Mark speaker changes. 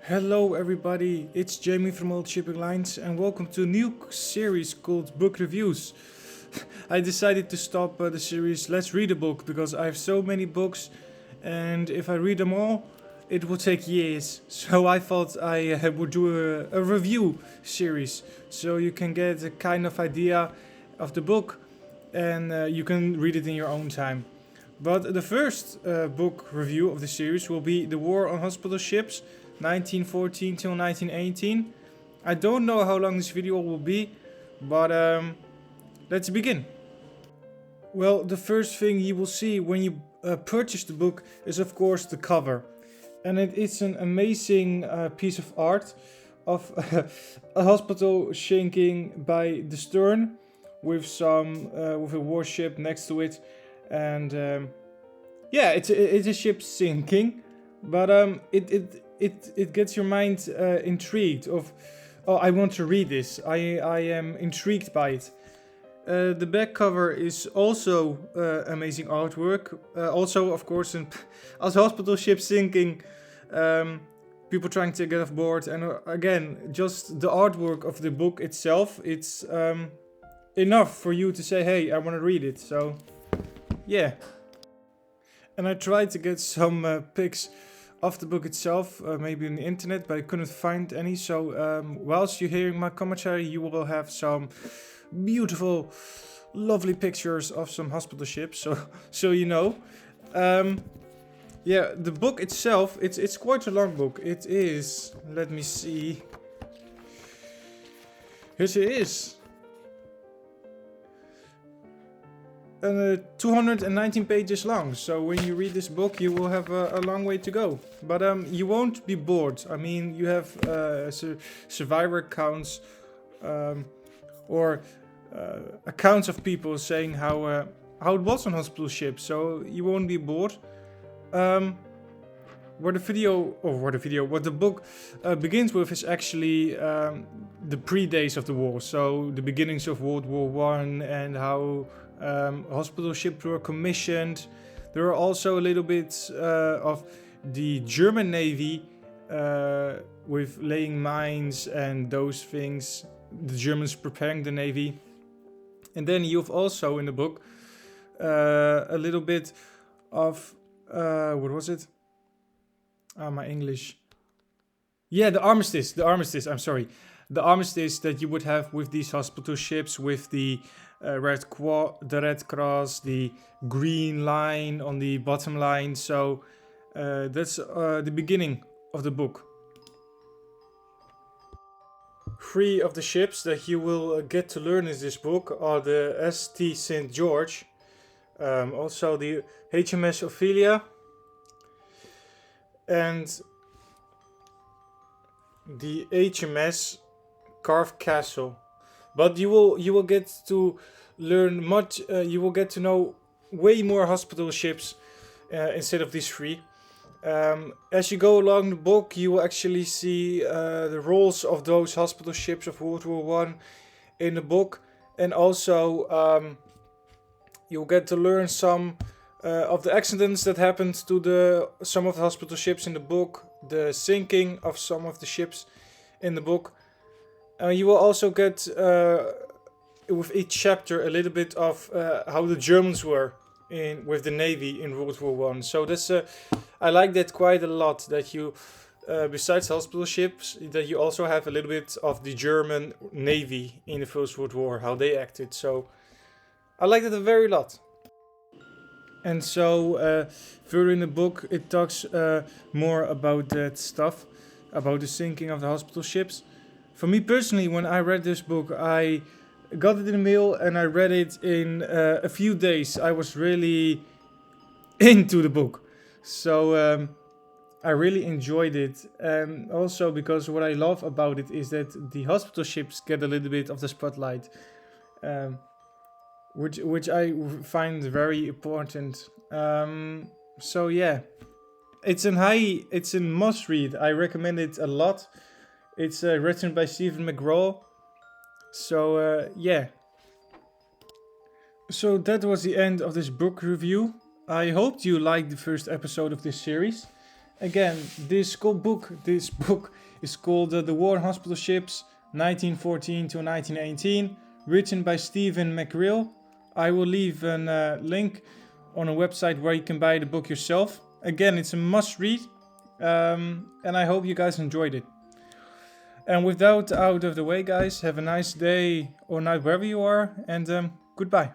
Speaker 1: Hello everybody, it's Jamie from Old Shipping Lines and welcome to a new series called Book Reviews. I decided to stop the series Let's Read a Book because I have so many books and if I read them all it would take years. So I thought I would do a review series so you can get a kind of idea of the book and you can read it in your own time. But the first book review of the series will be The War on Hospital Ships, 1914 till 1918. I don't know how long this video will be, but let's begin. Well, the first thing you will see when you purchase the book is of course the cover. And it's an amazing piece of art of a hospital sinking by the stern with with a warship next to it. And yeah, it's a ship sinking, but it gets your mind intrigued. Oh, I want to read this. I am intrigued by it. The back cover is also amazing artwork. Also, of course, as hospital ship sinking, people trying to get off board, and again, just the artwork of the book itself. It's enough for you to say, "Hey, I want to read it." So. Yeah, and I tried to get some pics of the book itself, maybe on the internet, but I couldn't find any. So whilst you're hearing my commentary, you will have some beautiful, lovely pictures of some hospital ships. So you know. Yeah, the book itself, it's quite a long book. It is. Let me see. Here it is. 219 pages long, so when you read this book you will have a long way to go, but you won't be bored. I mean, you have survivor accounts or accounts of people saying how it was on hospital ships, so you won't be bored. What the book begins with is actually the pre-days of the war, so the beginnings of World War I and how hospital ships were commissioned. There are also a little bit of the German Navy with laying mines and those things, the Germans preparing the Navy. And then you've also in the book a little bit of, what was it? My English. Yeah, the armistice, I'm sorry. The armistice that you would have with these hospital ships, with the Red Cross, the green line on the bottom line. So that's the beginning of the book. 3 of the ships that you will get to learn in this book are the St. St. George, also the HMS Ophelia, and the HMS Carved Castle. But you will get to learn much. You will get to know way more hospital ships instead of these 3. As you go along the book, you will actually see the roles of those hospital ships of World War I in the book, and also you'll get to learn some of the accidents that happened to some of the hospital ships in the book, the sinking of some of the ships in the book. You will also get with each chapter a little bit of how the Germans were with the Navy in World War I. So that's I like that quite a lot, that you besides hospital ships, that you also have a little bit of the German Navy in the First World War, how they acted. So I like that a very lot. And so further in the book it talks more about that stuff, about the sinking of the hospital ships. For me personally, when I read this book, I got it in the mail and I read it in a few days. I was really into the book. So I really enjoyed it. And also because what I love about it is that the hospital ships get a little bit of the spotlight. Which I find very important. So yeah, it's a must read. I recommend it a lot. It's written by Stephen McGraw. So yeah. So that was the end of this book review. I hoped you liked the first episode of this series. Again, this book is called The War on Hospital Ships, 1914 to 1918, written by Stephen McReal. I will leave a link on a website where you can buy the book yourself. Again, it's a must-read, and I hope you guys enjoyed it. And with that out of the way, guys, have a nice day or night wherever you are, and goodbye.